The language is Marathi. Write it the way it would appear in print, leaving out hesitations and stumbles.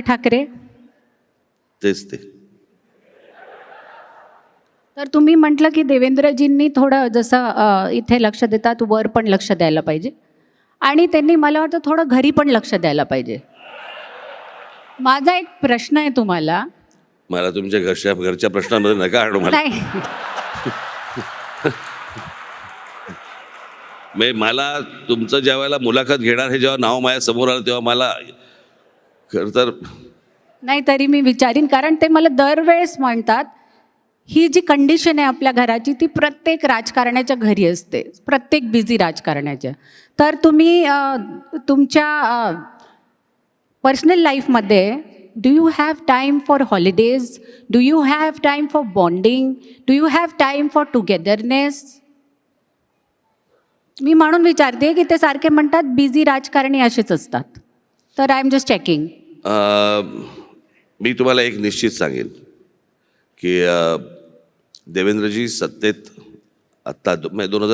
ठाकरे. तेच ते. तर तुम्ही म्हटलं की देवेंद्रजींनी थोडं जसं इथे लक्ष देतात वर पण लक्ष द्यायला पाहिजे आणि त्यांनी मला वाटतं थोडं घरी पण लक्ष द्यायला पाहिजे. माझा एक प्रश्न आहे तुम्हाला. मला तुमच्या घरच्या प्रश्नांमध्ये नका आणू मला. नाही, मला तुमचं ज्या वेळेला मुलाखत घेणार हे जेव्हा नाव माझ्या समोर आलं तेव्हा मला खरं तर नाही तरी मी विचारीन, कारण ते मला दरवेळेस म्हणतात ही जी कंडिशन आहे आपल्या घराची ती प्रत्येक राजकारण्याच्या घरी असते, प्रत्येक बिझी राजकारण्याच्या. तर तुम्ही तुमच्या पर्सनल लाईफमध्ये do you have time for holidays, do you have time for bonding, do you have time for togetherness? मी म्हणून विचारते की ते सारखे म्हणतात बिझी राजकारणी असेच असतात. तर आय एम जस्ट चेकिंग. मी तुम्हाला एक निश्चित सांगेन की देवेंद्रजी सत्तेत आत्ता 2000